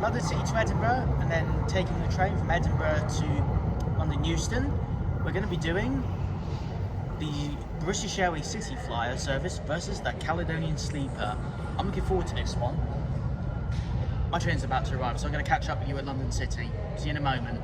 London City to Edinburgh, and then taking the train from Edinburgh to London Euston. We're going to be doing the Barista Shea CityFlyer service versus the Caledonian Sleeper. I'm looking forward to this one. My train's about to arrive, so I'm going to catch up with you at London City. See you in a moment.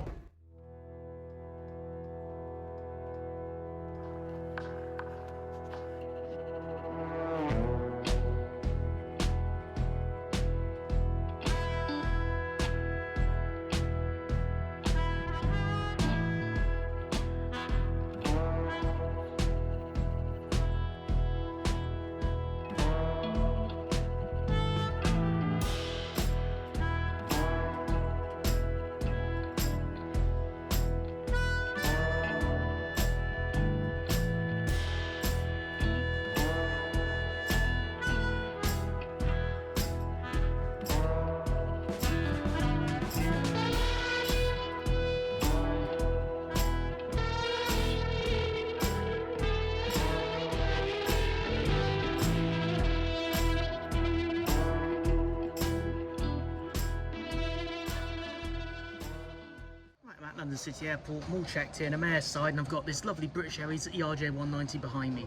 London City Airport, I'm all checked in, I'm airside, and I've got this lovely British Airways ERJ-190 behind me.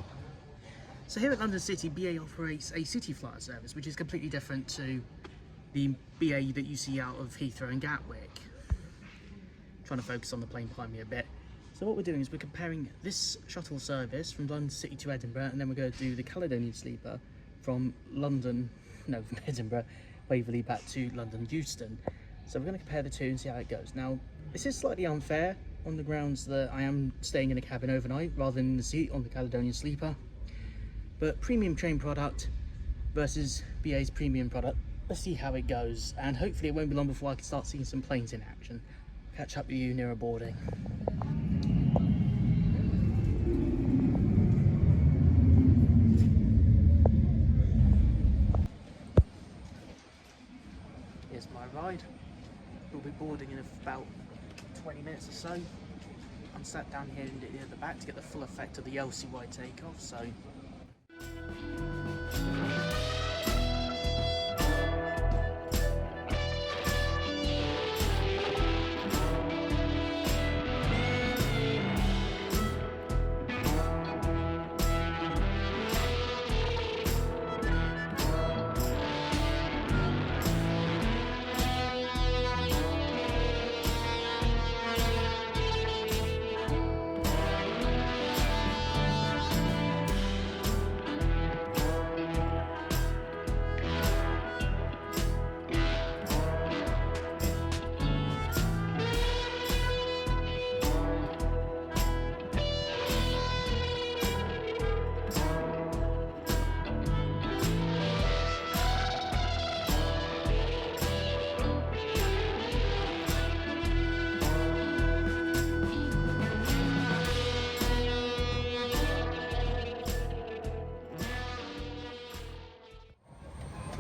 So here at London City, BA operates a CityFlyer service, which is completely different to the BA that you see out of Heathrow and Gatwick. Trying to focus on the plane behind me a bit. So what we're doing is we're comparing this shuttle service from London City to Edinburgh, and then we're going to do the Caledonian Sleeper from Edinburgh, Waverly back to London Euston. So we're going to compare the two and see how it goes. Now, this is slightly unfair on the grounds that I am staying in a cabin overnight rather than in the seat on the Caledonian Sleeper. But premium train product versus BA's premium product, let's see how it goes. And hopefully it won't be long before I can start seeing some planes in action. Catch up with you nearer boarding. Here's my ride. We'll be boarding in about 20 minutes or so. I'm sat down here near the back to get the full effect of the LCY takeoff, so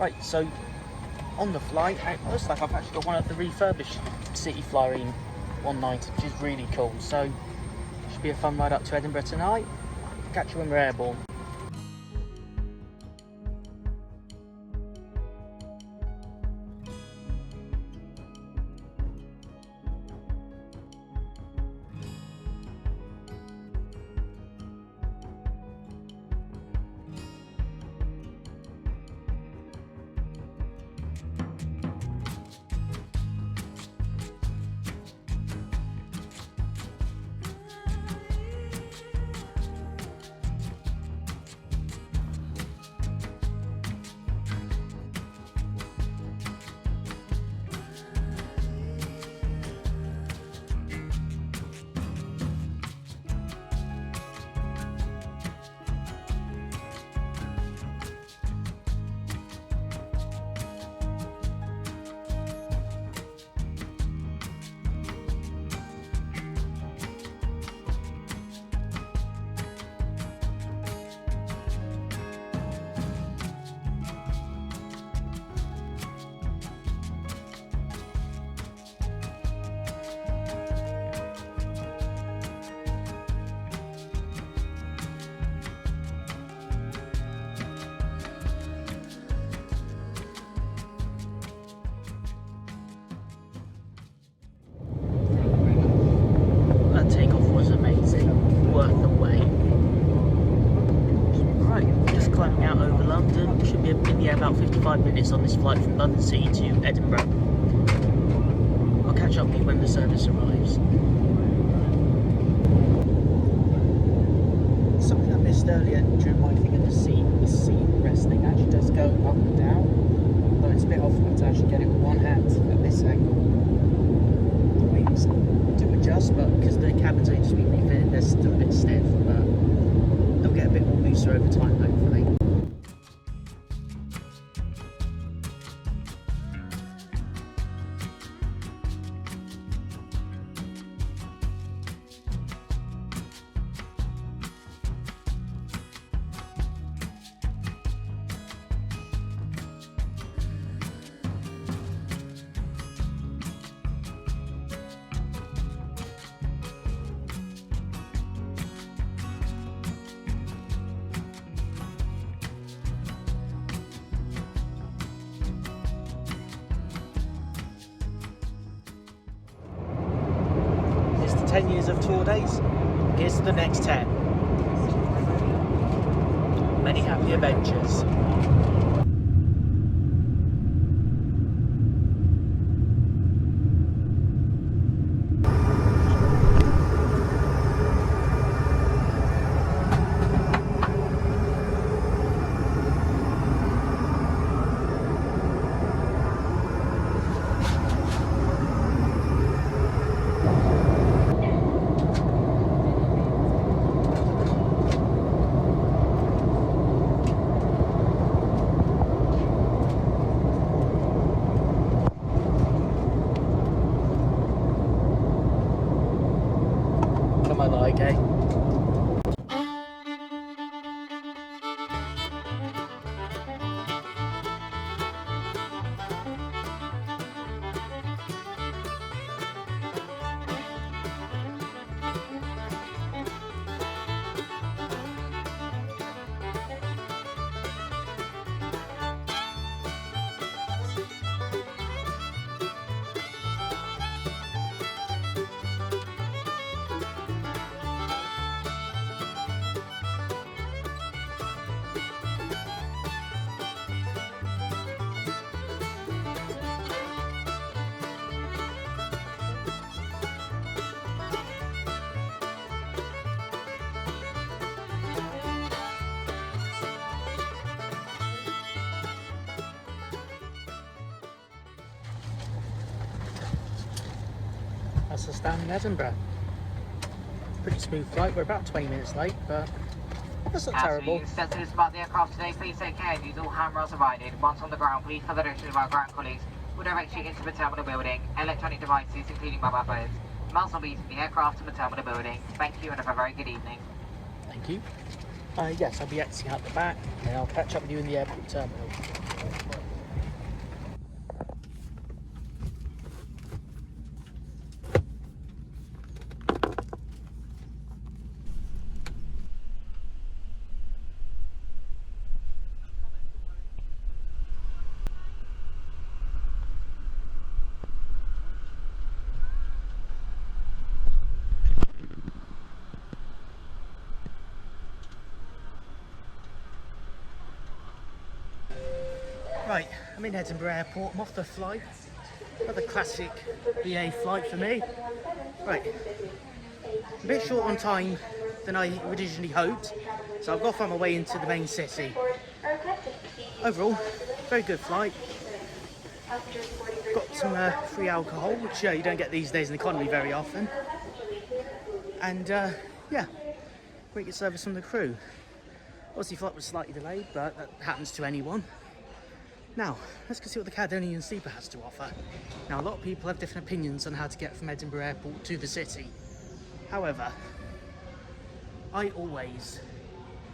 right, so on the flight, it looks like I've actually got one of the refurbished CityFlyer ERJ-190, which is really cool. So, should be a fun ride up to Edinburgh tonight. Catch you when we're airborne. service on this flight from London City to Edinburgh. I'll catch up with you when the service arrives. Something I missed earlier during my thing in the seat resting actually does go up and down, but it's a bit awkward to actually get it with one hand at this angle. The wings do adjust, but because the cabin's only just been refitted, they're still a bit stiff, but they'll get a bit more looser over time, hopefully. It's the 10 years of tour days. Here's to the next 10. Many happy adventures. I like, eh? That's us down in Edinburgh. Pretty smooth flight. We're about 20 minutes late, but that's not terrible. Sensitive about the aircraft today. Please take care. Use all handrails provided. Once on the ground, please follow the directions of our ground colleagues who direct you into the terminal building. Electronic devices, including mobile phones, must not be used in the aircraft and the terminal building. Thank you and have a very good evening. Thank you. Yes, I'll be exiting out the back, and I'll catch up with you in the airport terminal. Right, I'm in Edinburgh Airport. I'm off the flight. Another classic BA flight for me. Right, a bit short on time than I originally hoped, so I've got to find my way into the main city. Overall, very good flight. Got some free alcohol, which you don't get these days in economy very often. And yeah, great good service from the crew. Obviously, flight was slightly delayed, but that happens to anyone. Now, let's go see what the Caledonian Sleeper has to offer. Now, a lot of people have different opinions on how to get from Edinburgh Airport to the city. However, I always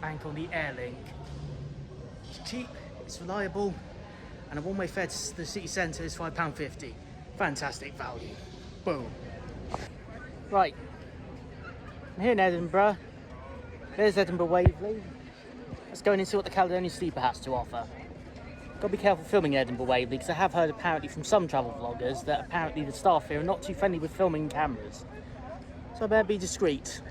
bank on the Airlink. It's cheap, it's reliable, and a one-way fare to the city centre is £5.50. Fantastic value. Boom. Right, I'm here in Edinburgh. There's Edinburgh Waverly. Let's go in and see what the Caledonian Sleeper has to offer. Got to be careful filming Edinburgh Waverly, because I have heard apparently from some travel vloggers that apparently the staff here are not too friendly with filming cameras. So I better be discreet.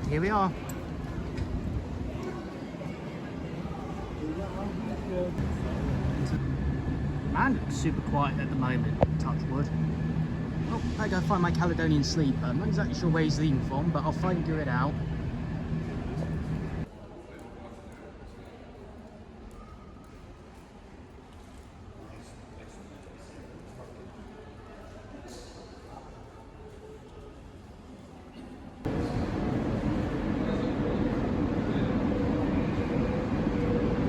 here we are. Man, it's super quiet at the moment, touch wood. Oh, I gotta find my Caledonian Sleeper. I'm not exactly sure where he's leaving from, but I'll figure it out.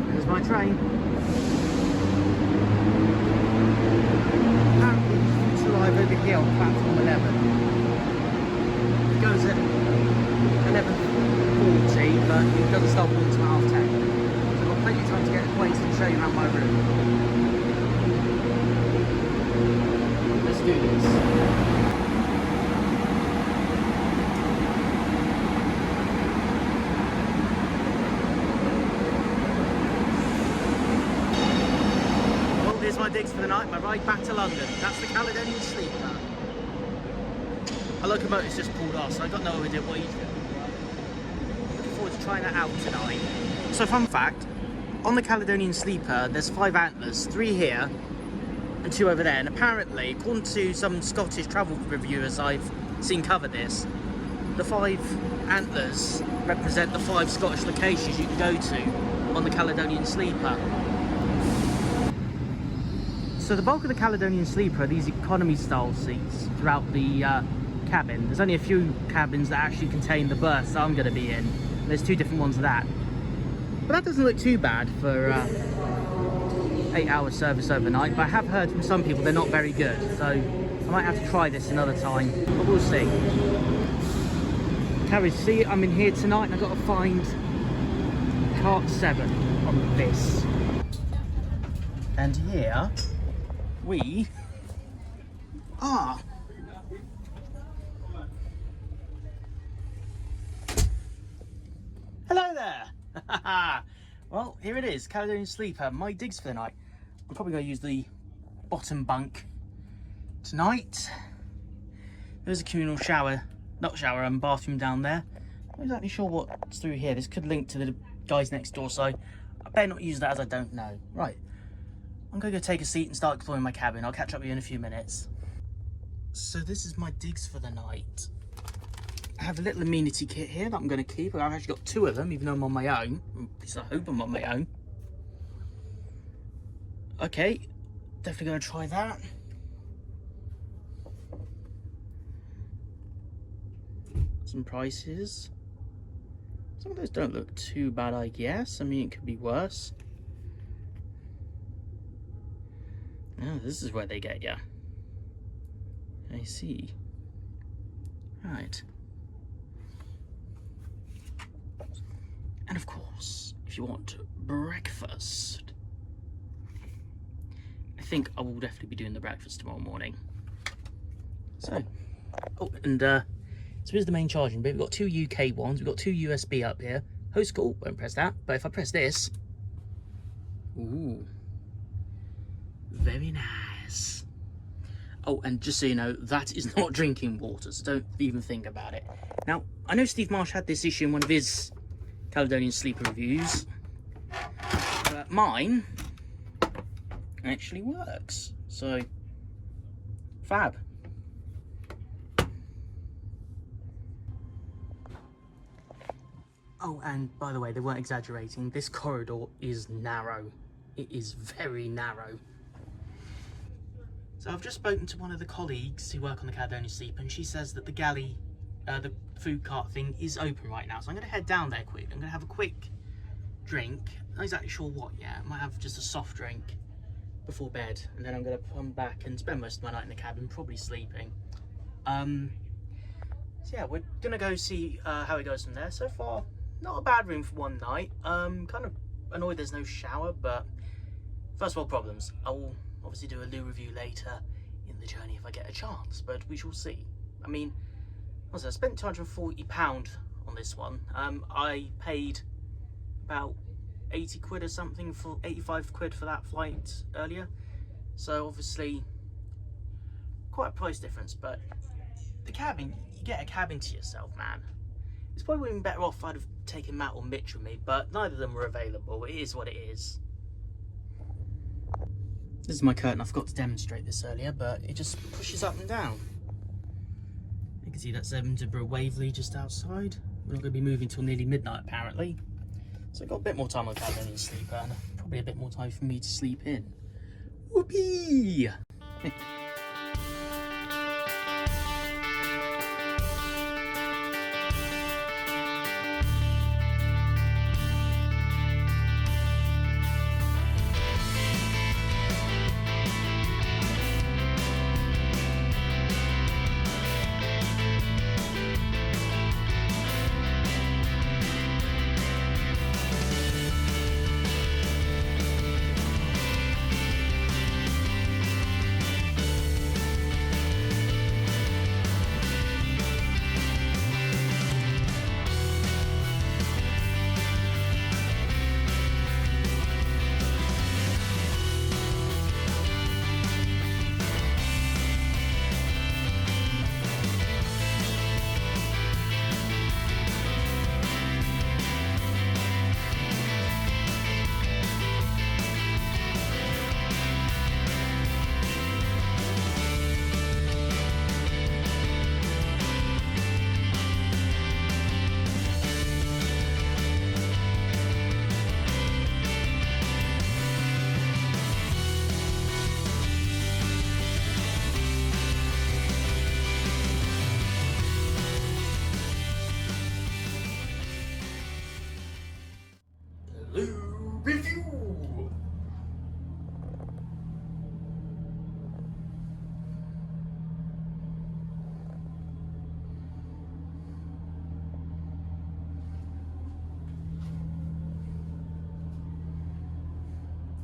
There's my train. Over the hill, platform 11. It goes at 11:40, but it doesn't start until 10:30. So I've got plenty of time to get acquainted and show you around my room. Let's do this. My digs for the night, my ride back to London. That's the Caledonian Sleeper. A locomotive's just pulled off, so I got no idea what he's doing. Looking forward to trying that out tonight. So fun fact, on the Caledonian Sleeper there's 5 antlers, 3 here and 2 over there, and apparently, according to some Scottish travel reviewers I've seen cover this, the 5 antlers represent the 5 Scottish locations you can go to on the Caledonian Sleeper. So the bulk of the Caledonian Sleeper are these economy style seats throughout the cabin. There's only a few cabins that actually contain the berths that I'm going to be in. There's 2 different ones of that. But that doesn't look too bad for 8-hour service overnight. But I have heard from some people they're not very good. So I might have to try this another time. But we'll see. Carriage seat, I'm in here tonight and I've got to find cart 7 on this. And here we are. Hello there. Well, here it is, Caledonian Sleeper, my digs for the night. I'm probably going to use the bottom bunk tonight. There's a communal shower, not shower, bathroom down there. I'm not exactly sure what's through here. This could link to the guys next door, so I better not use that as I don't know. Right. I'm going to go take a seat and start exploring my cabin. I'll catch up with you in a few minutes. So this is my digs for the night. I have a little amenity kit here that I'm going to keep. I've actually got 2 of them, even though I'm on my own. At least I hope I'm on my own. Okay, definitely going to try that. Some prices. Some of those don't look too bad, I guess. I mean, it could be worse. Oh, this is where they get ya. I see. Right. And of course, if you want breakfast, I think I will definitely be doing the breakfast tomorrow morning. So, oh, and so here's the main charging bit. We've got 2 UK ones, we've got 2 USB up here. Host call, won't press that, but if I press this, ooh. Very nice. Oh, and just so you know, that is not drinking water, so don't even think about it. Now, I know Steve Marsh had this issue in one of his Caledonian Sleeper reviews, but mine actually works. So, fab. Oh, and by the way, they weren't exaggerating. This corridor is narrow. It is very narrow. So I've just spoken to one of the colleagues who work on the Caledonian Sleeper, and she says that the galley, the food cart thing, is open right now. So I'm going to head down there quick. I'm going to have a quick drink. Not exactly sure what yet. I might have just a soft drink before bed, and then I'm going to come back and spend most of my night in the cabin, probably sleeping. So yeah, we're going to go see how it goes from there. So far, not a bad room for one night. Kind of annoyed there's no shower, but first world problems. I will obviously do a loo review later in the journey if I get a chance, but we shall see. I mean, I spent £240 on this one. I paid about 80 quid or something, for 85 quid for that flight earlier, so obviously quite a price difference. But the cabin, you get a cabin to yourself, man. It's probably been better off I'd have taken Matt or Mitch with me, but neither of them were available. It is what it is. This is my curtain. I forgot to demonstrate this earlier, but it just pushes up and down. You can see that's Edinburgh Waverly just outside. We're not going to be moving till nearly midnight apparently. So I've got a bit more time on Caledonian Sleeper and probably a bit more time for me to sleep in. Whoopee! Review.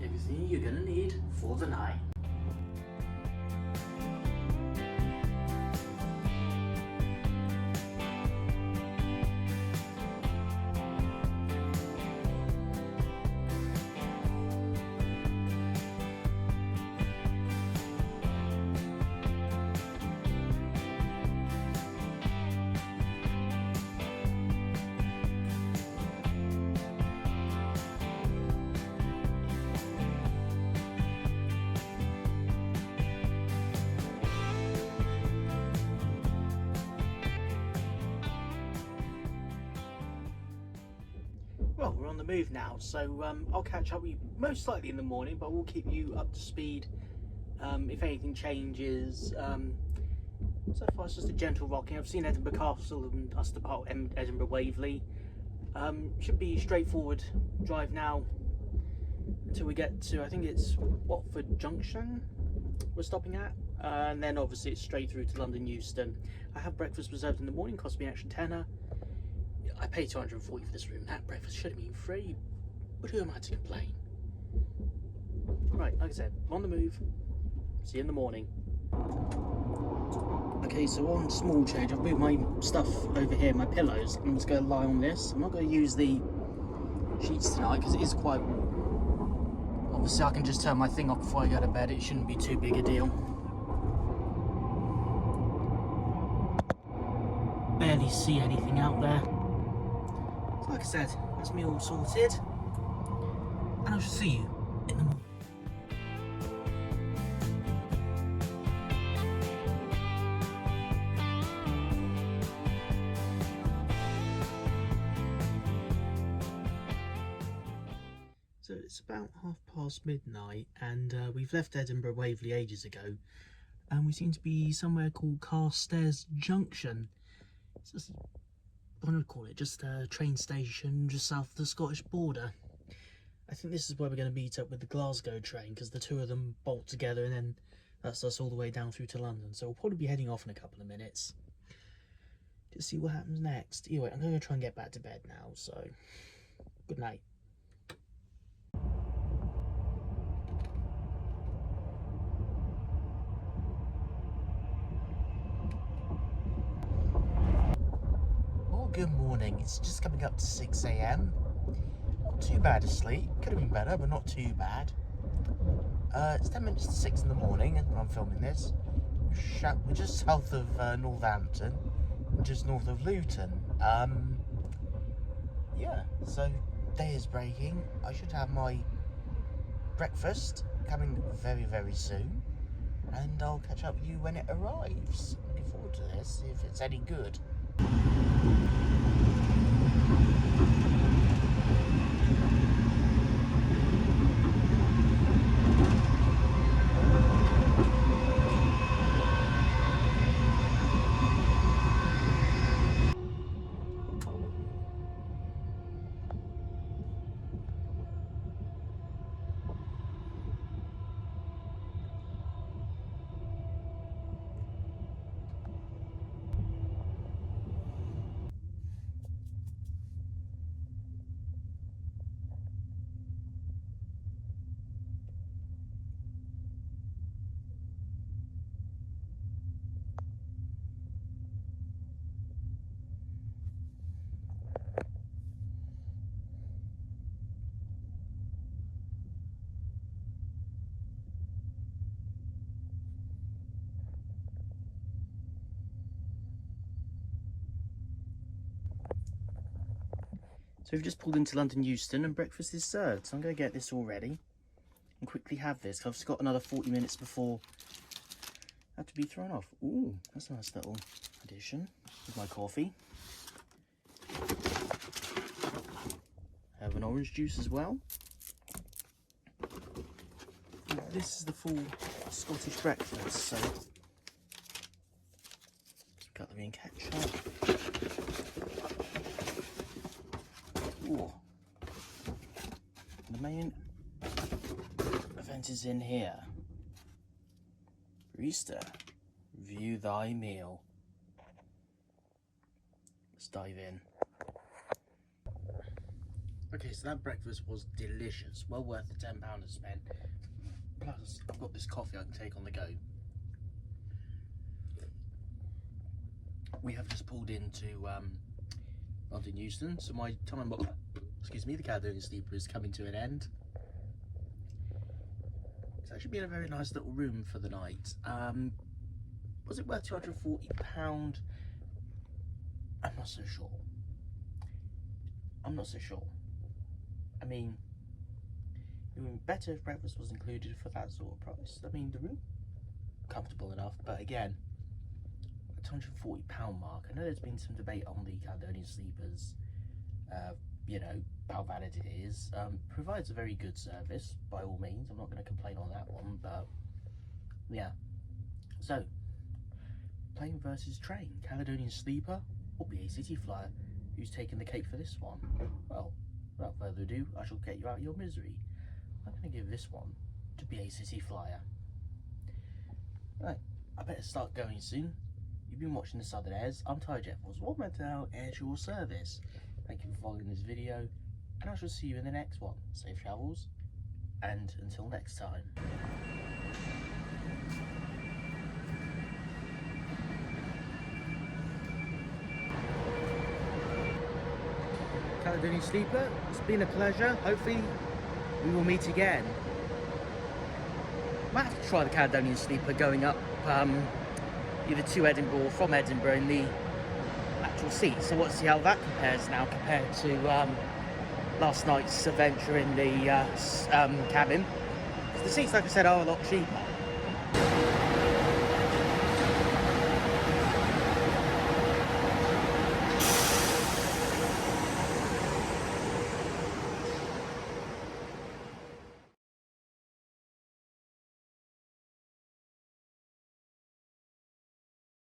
Everything you're gonna need for the night. Well, we're on the move now, so I'll catch up with you most likely in the morning, but we'll keep you up to speed if anything changes. So far it's just a gentle rocking. I've seen Edinburgh Castle and us depart Edinburgh Waverly. Should be straightforward drive now until we get to, I think it's Watford Junction we're stopping at, and then obviously it's straight through to London Euston. I have breakfast reserved in the morning, cost me an extra tenner. I paid $240 for this room. That breakfast should have been free, but who am I to complain? Right, like I said, I'm on the move. See you in the morning. Okay, so one small change. I've moved my stuff over here, my pillows. I'm just going to lie on this. I'm not going to use the sheets tonight because it is quite warm. Obviously, I can just turn my thing off before I go to bed. It shouldn't be too big a deal. Barely see anything out there. Like I said, that's me all sorted, and I shall see you in the morning. So it's about midnight, and we've left Edinburgh Waverly ages ago, and we seem to be somewhere called Carstairs Junction. It's just, what do I call it, just a train station just south of the Scottish border. I think this is where we're going to meet up with the Glasgow train, because the two of them bolt together and then that's us all the way down through to London. So we'll probably be heading off in a couple of minutes to see what happens next. Anyway, I'm going to try and get back to bed now, so good night. Good morning. It's just coming up to 6 AM. Not too bad asleep. Could have been better, but not too bad. It's 10 minutes to 6 in the morning when I'm filming this. We're just south of Northampton, just north of Luton. yeah, so day is breaking. I should have my breakfast coming very, very soon, and I'll catch up with you when it arrives. Looking forward to this, see if it's any good. So we've just pulled into London Euston and breakfast is served. So I'm going to get this all ready and quickly have this. I've just got another 40 minutes before I have to be thrown off. Ooh, that's a nice little addition with my coffee. Have an orange juice as well. And this is the full Scottish breakfast. So cutlery and ketchup. Ooh. The main event is in here. Barista, review thy meal. Let's dive in. Okay, so that breakfast was delicious. Well worth the £10 to spend. Plus, I've got this coffee I can take on the go. We have just pulled into London Euston, so my time, excuse me, the Caledonian Sleeper is coming to an end. It's actually been a very nice little room for the night. Was it worth £240? I'm not so sure. I'm not so sure. I mean, it would be better if breakfast was included for that sort of price. I mean, the room, comfortable enough, but again, £240 mark. I know there's been some debate on the Caledonian Sleepers, you know, how valid it is. Provides a very good service, by all means. I'm not going to complain on that one, but yeah. So, plane versus train, Caledonian Sleeper or BA CityFlyer? Who's taking the cake for this one? Well, without further ado, I shall get you out of your misery. I'm going to give this one to BA CityFlyer. Right, I better start going soon. You've been watching the Southern Airs. I'm Jett Force One, McDowell Airs your service. Thank you for following this video, and I shall see you in the next one. Safe travels, and until next time. Caledonian Sleeper, it's been a pleasure. Hopefully we will meet again. Might have to try the Caledonian Sleeper going up either to Edinburgh or from Edinburgh in the actual seat. So let's see how that compares now compared to last night's adventure in the cabin. The seats, like I said, are a lot cheaper.